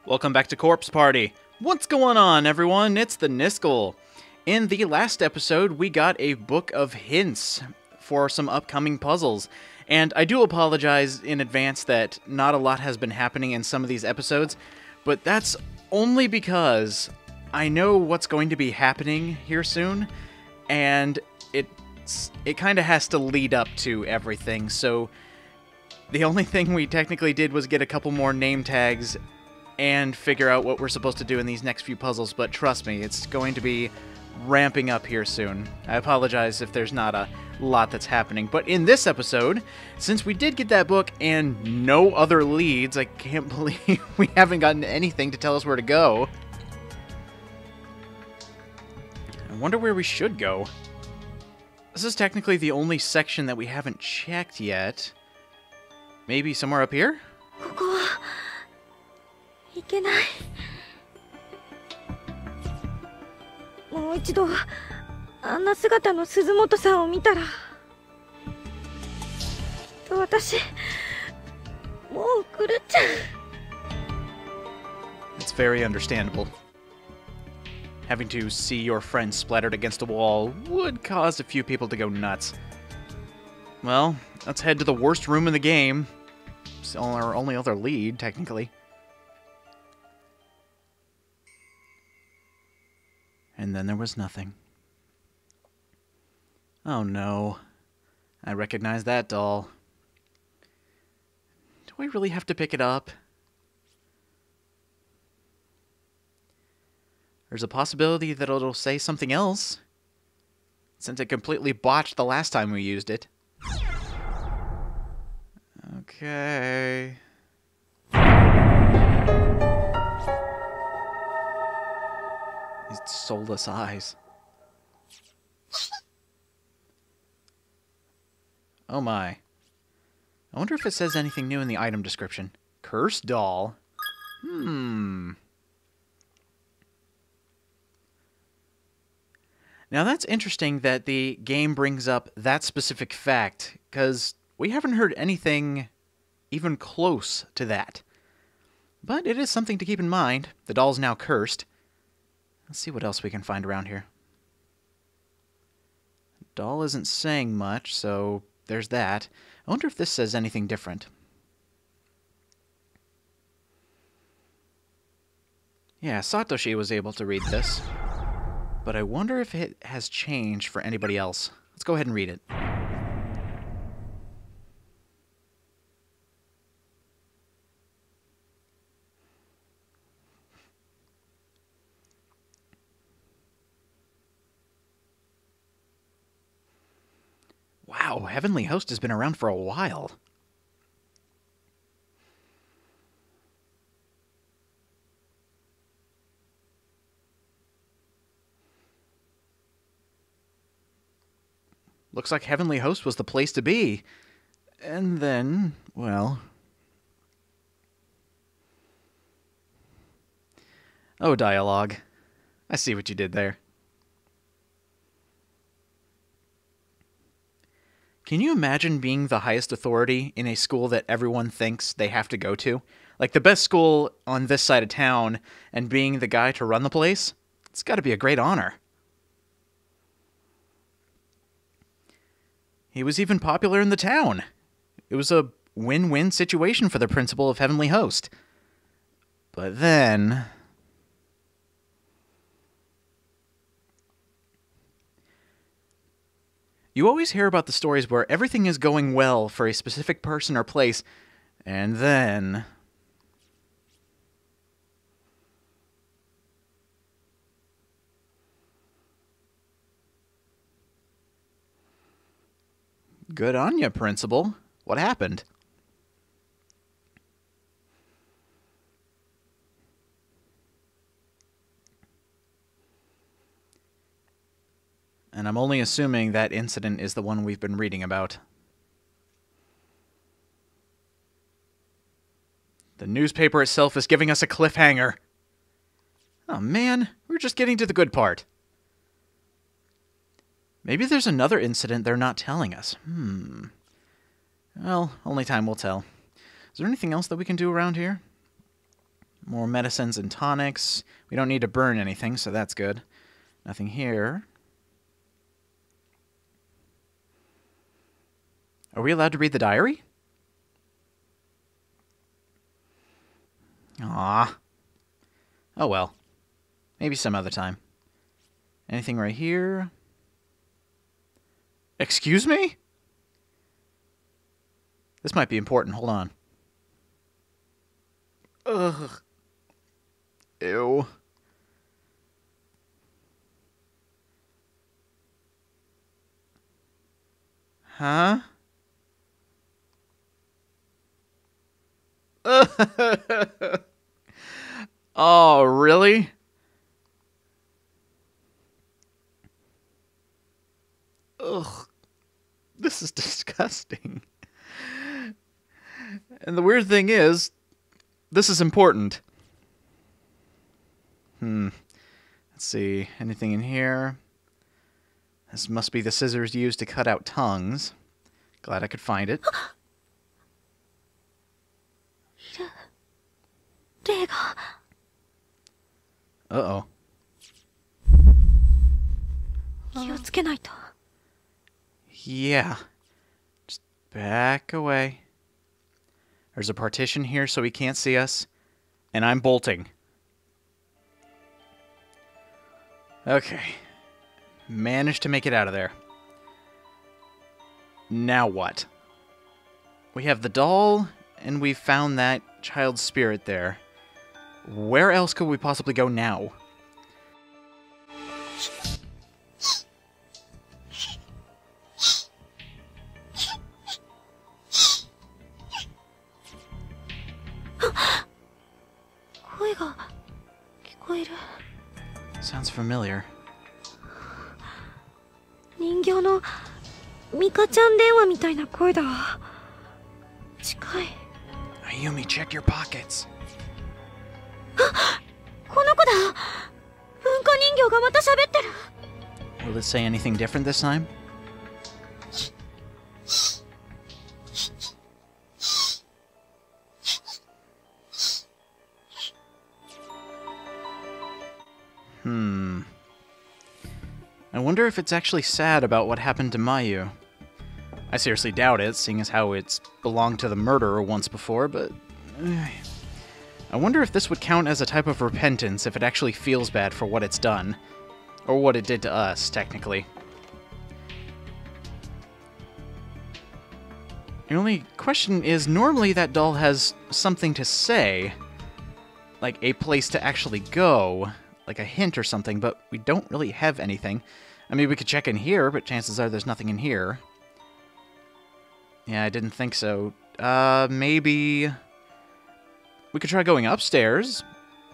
Welcome back to Corpse Party. What's going on, everyone? It's the Niskel. In the last episode, we got a book of hints for some upcoming puzzles. And I do apologize in advance that not a lot has been happening in some of these episodes, but that's only because I know what's going to be happening here soon, and it kind of has to lead up to everything, so the only thing we technically did was get a couple more name tags and figure out what we're supposed to do in these next few puzzles, but trust me, it's going to be ramping up here soon. I apologize if there's not a lot that's happening, but in this episode, since we did get that book and no other leads, I can't believe we haven't gotten anything to tell us where to go. I wonder where we should go. This is technically the only section that we haven't checked yet. Maybe somewhere up here? ここは行けない。もう一度あんな姿の鈴本さんを見たら、きっと私もう狂っちゃう。 It's very understandable. Having to see your friend splattered against a wall would cause a few people to go nuts. Well, let's head to the worst room in the game. It's our only other lead, technically. And then there was nothing. Oh no. I recognize that doll. Do I really have to pick it up? There's a possibility that it'll say something else, since it completely botched the last time we used it. Okay. These soulless eyes. Oh my. I wonder if it says anything new in the item description. Cursed doll? Now that's interesting that the game brings up that specific fact, because we haven't heard anything even close to that. But it is something to keep in mind. The doll's now cursed. Let's see what else we can find around here. The doll isn't saying much, so there's that. I wonder if this says anything different. Yeah, Satoshi was able to read this. But I wonder if it has changed for anybody else. Let's go ahead and read it. Wow, Heavenly Host has been around for a while. Looks like Heavenly Host was the place to be. And then, well... Oh, dialogue. I see what you did there. Can you imagine being the highest authority in a school that everyone thinks they have to go to? Like the best school on this side of town, and being the guy to run the place? It's got to be a great honor. He was even popular in the town. It was a win-win situation for the principal of Heavenly Host. But then... You always hear about the stories where everything is going well for a specific person or place, and then... Good on ya, Principal. What happened? And I'm only assuming that incident is the one we've been reading about. The newspaper itself is giving us a cliffhanger. Oh man, we're just getting to the good part. Maybe there's another incident they're not telling us. Well, only time will tell. Is there anything else that we can do around here? More medicines and tonics. We don't need to burn anything, so that's good. Nothing here. Are we allowed to read the diary? Ah. Oh well. Maybe some other time. Anything right here? Excuse me? This might be important. Hold on. Ugh. Ew. Huh? Oh, really? Ugh. This is disgusting. And the weird thing is, this is important. Let's see. Anything in here? This must be the scissors used to cut out tongues. Glad I could find it. Uh-oh. Yeah. Just back away. There's a partition here so he can't see us. And I'm bolting. Okay. Managed to make it out of there. Now what? We have the doll, and we've found that child's spirit there. Where else could we possibly go now? Sounds familiar. 人形のミカちゃん電話みたいな声だわ。近い。Ayumi, check your pockets. この子だ。文化人形がまた喋ってる。Will it say anything different this time? I wonder if it's actually sad about what happened to Mayu. I seriously doubt it, seeing as how it's belonged to the murderer once before, but... I wonder if this would count as a type of repentance if it actually feels bad for what it's done. Or what it did to us, technically. The only question is, normally that doll has something to say. Like a place to actually go. Like a hint or something, but we don't really have anything. I mean, we could check in here, but chances are there's nothing in here. Yeah, I didn't think so. Maybe... we could try going upstairs.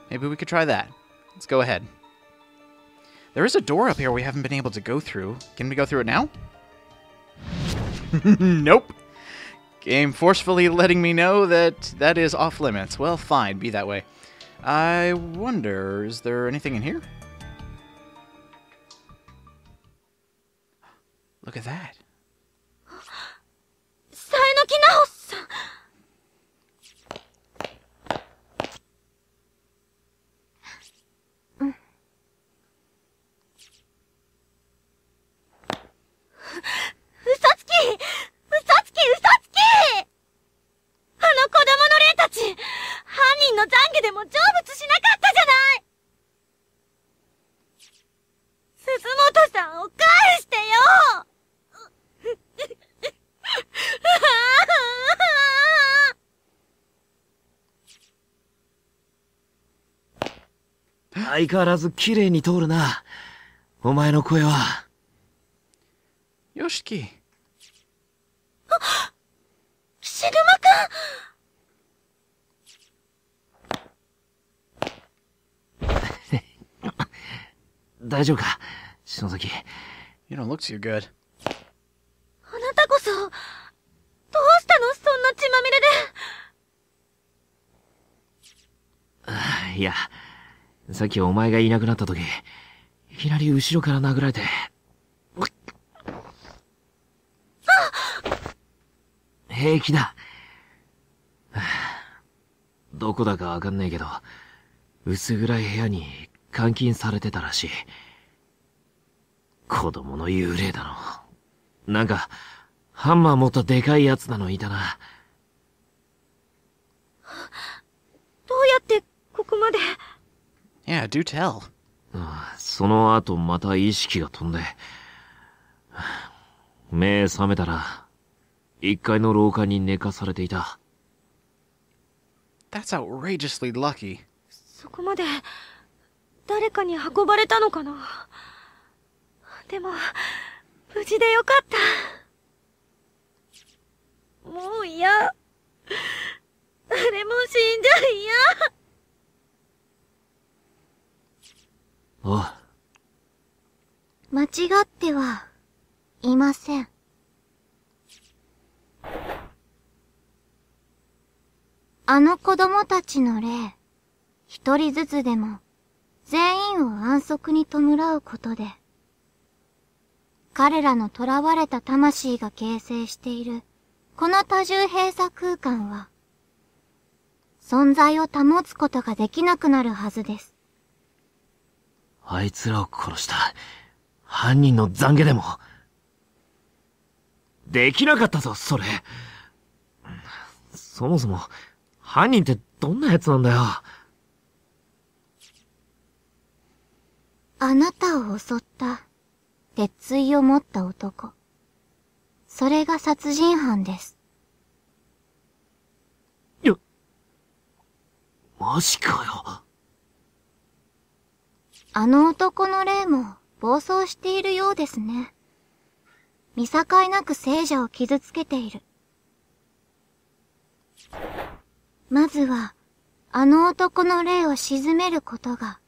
Maybe we could try that. Let's go ahead. There is a door up here we haven't been able to go through. Can we go through it now? Nope. Game forcefully letting me know that that is off limits. Well, fine, be that way. I wonder, is there anything in here? Look at that. さえのきなおさん。嘘つき！あの子供の霊たち、犯人の懺悔でも成仏しなかったじゃない。鈴本さんを返してよ。相変わらず綺麗に通るな。お前の声は。Yoshiki. シグマくん。大丈夫か、篠崎。You don't look too good. あなたこそ、どうしたのそんな血まみれで。いや、さっきお前がいなくなった時、いきなり後ろから殴られて。平気だ。どこだかわかんねえけど、薄暗い部屋に監禁されてたらしい。子供の幽霊だの。なんか、ハンマー持ったでかいやつなのいたな。どうやってここまで。Yeah, do tell. その後また意識が飛んで、目覚めたら、1階の廊下に寝かされていた。That's outrageously lucky. そこまで誰かに運ばれたのかな。でも無事でよかった。もう嫌。誰も死んじゃ嫌。おう。間違ってはいません。あの子供たちの霊、一人ずつでも全員を安息に弔うことで、彼らの囚われた魂が形成しているこの多重閉鎖空間は、存在を保つことができなくなるはずです。あいつらを殺した犯人の懺悔でも、できなかったぞ、それ。そもそも、犯人ってどんな奴なんだよ。あなたを襲った、鉄槌を持った男。それが殺人犯です。マジかよ。あの男の霊も暴走しているようですね。見境なく聖者を傷つけている。まずは、あの男の霊を鎮めることが、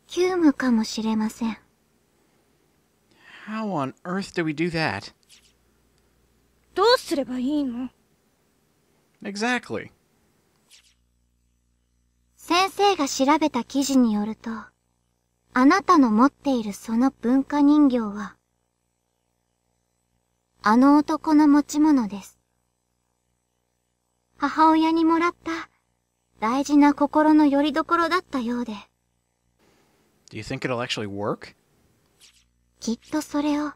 急務かもしれません。How on earth do we do that? どうすればいいの？ Exactly. 先生が調べた記事によると、あなたの持っているその文化人形は、あの男の持ち物です。母親にもらった大事な心の拠り所だったようで。Do you think it'll actually work? きっとそれを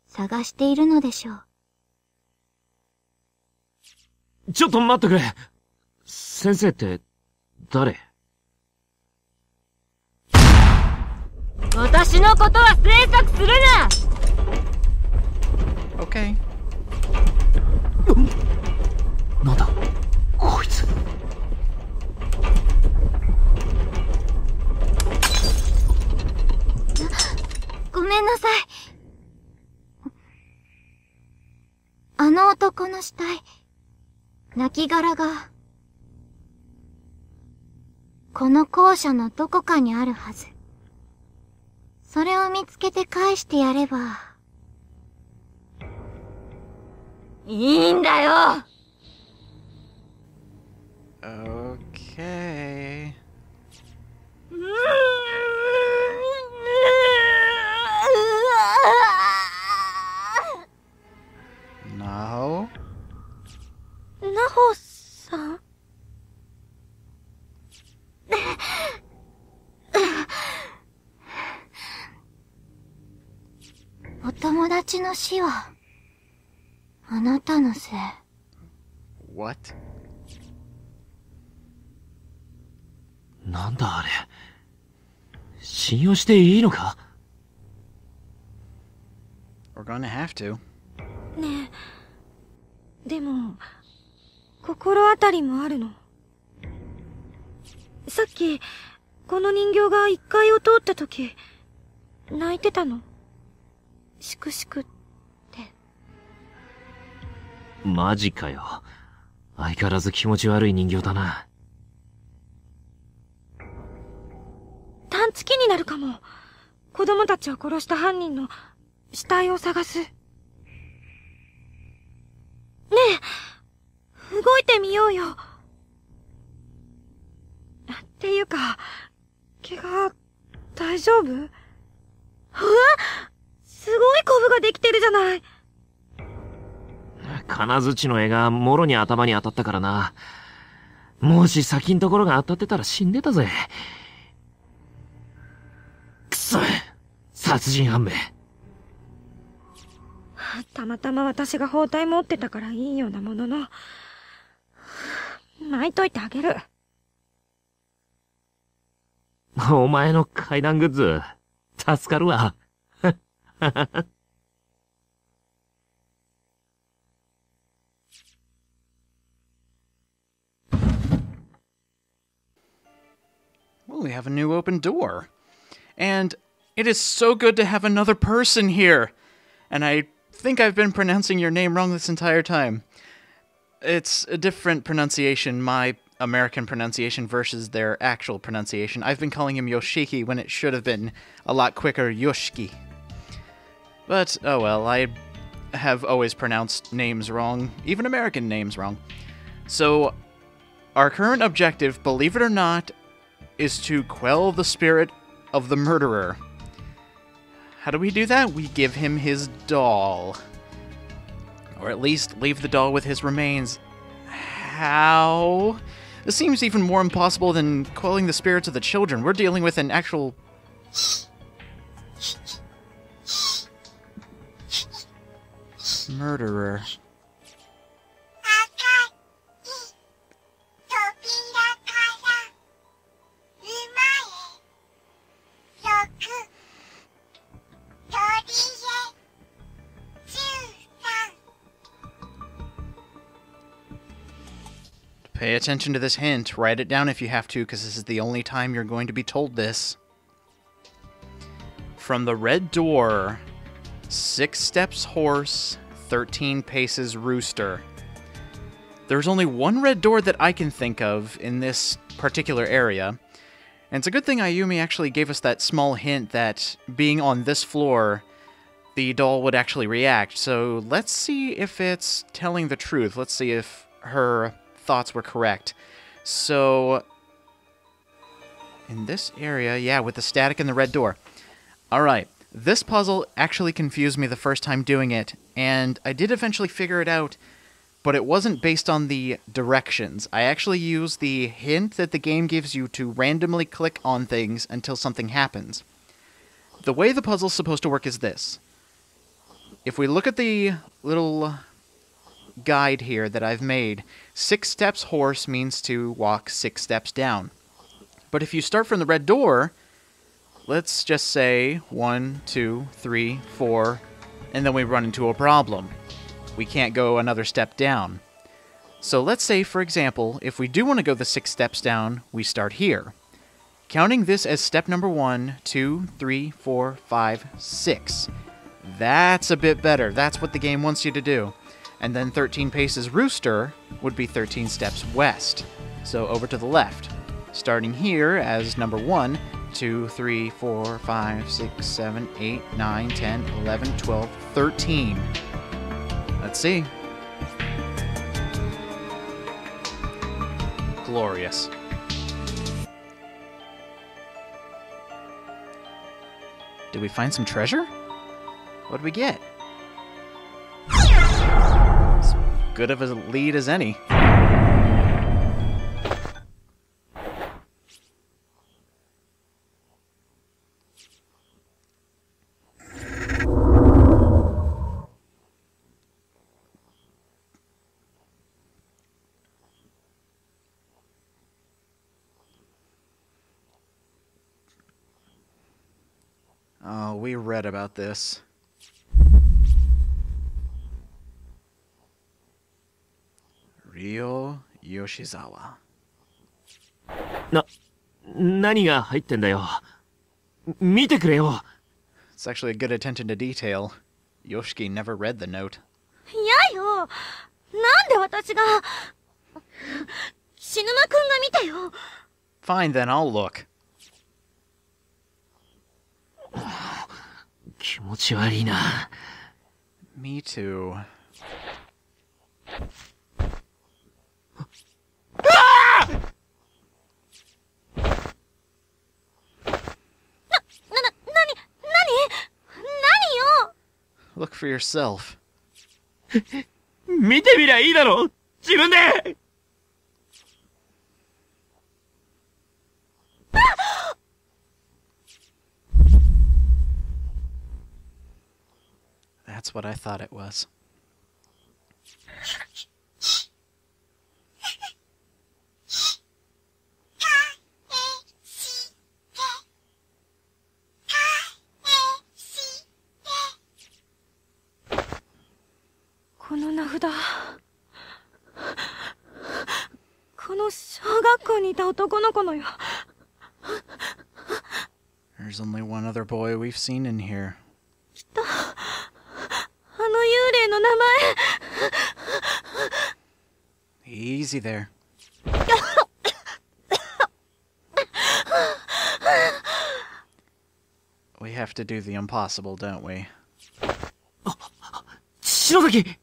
探しているのでしょう。ちょっと待ってくれ。先生って誰？私のことは詮索するな。 Okay. なんだこいつ。ごめんなさい。あの男の死体、亡骸が、この校舎のどこかにあるはず。それを見つけて返してやれば。いいんだよ。Okay. No. ナホさん？お友達の死は、あなたのせい。What? なんだあれ。信用していいのか？ We're gonna have to. ねえ、でも、心当たりもあるの。さっき、この人形が1階を通ったとき、泣いてたの。しくしくって。マジかよ。相変わらず気持ち悪い人形だな。探知機になるかも。子供たちを殺した犯人の死体を探す。ねえ、動いてみようよ。っていうか、怪我、大丈夫？うわ！すごいコブができてるじゃない。金槌の絵がもろに頭に当たったからな。もし先んところが当たってたら死んでたぜ。くそ、殺人犯め。たまたま私が包帯持ってたからいいようなものの、巻いといてあげる。お前の階段グッズ、助かるわ。Well, we have a new open door. And it is so good to have another person here. And I think I've been pronouncing your name wrong this entire time. It's a different pronunciation, my American pronunciation versus their actual pronunciation. I've been calling him Yoshiki when it should have been a lot quicker Yoshiki. But, oh well, I have always pronounced names wrong, even American names wrong. So, our current objective, believe it or not, is to quell the spirit of the murderer. How do we do that? We give him his doll. Or at least leave the doll with his remains. How? This seems even more impossible than quelling the spirits of the children. We're dealing with an actual... murderer. Pay attention to this hint. Write it down if you have to, because this is the only time you're going to be told this. From the red door, 6 steps horse, 13 paces rooster. There's only one red door that I can think of in this particular area. And it's a good thing Ayumi actually gave us that small hint that being on this floor, the doll would actually react. So let's see if it's telling the truth. Let's see if her thoughts were correct. So, in this area, yeah, with the static and the red door. Alright, this puzzle actually confused me the first time doing it, and I did eventually figure it out, but it wasn't based on the directions. I actually used the hint that the game gives you to randomly click on things until something happens. The way the puzzle's supposed to work is this. If we look at the little guide here that I've made, 6 steps horse means to walk 6 steps down. But if you start from the red door, let's just say 1, 2, 3, 4, and then we run into a problem. We can't go another step down. So let's say, for example, if we do want to go the 6 steps down, we start here. Counting this as step number 1, 2, 3, 4, 5, 6. That's a bit better. That's what the game wants you to do. And then 13 paces rooster would be 13 steps west. So over to the left. Starting here as number 1, 2, 3, 4, 5, 6, 7, 8, 9, 10, 11, 12, 13. Let's see. Glorious. Did we find some treasure? What did we get? As good of a lead as any. Oh, we read about this. Ryo Yoshizawa. 何が入ってんだよ。見てくれよ。 It's actually a good attention to detail. Yoshiki never read the note. やよ。なんで私が。死ぬまくんが見てよ。 Fine then, I'll look. 気持ち悪いな。 Me too. 何よ。 Look for yourself. 見てみりゃいいだろ。自分で。That's what I thought it was.この名札。この小学校にいた男の子のよ。There's only one other boy we've seen in here. きっと、あの幽霊の名前。Easy there. We have to do the impossible, don't we? 篠崎！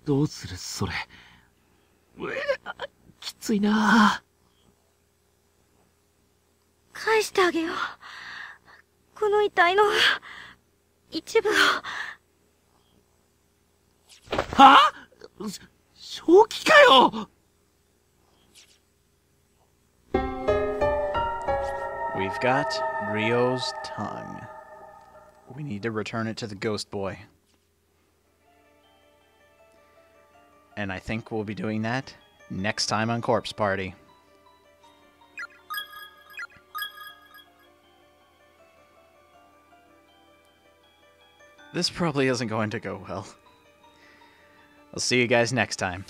どうするそれ。きついな。返してあげよう。この遺体の一部を。はぁ？正気かよ！ We've got Ryo's tongue. We need to return it to the ghost boy. And I think we'll be doing that next time on Corpse Party. This probably isn't going to go well. I'll see you guys next time.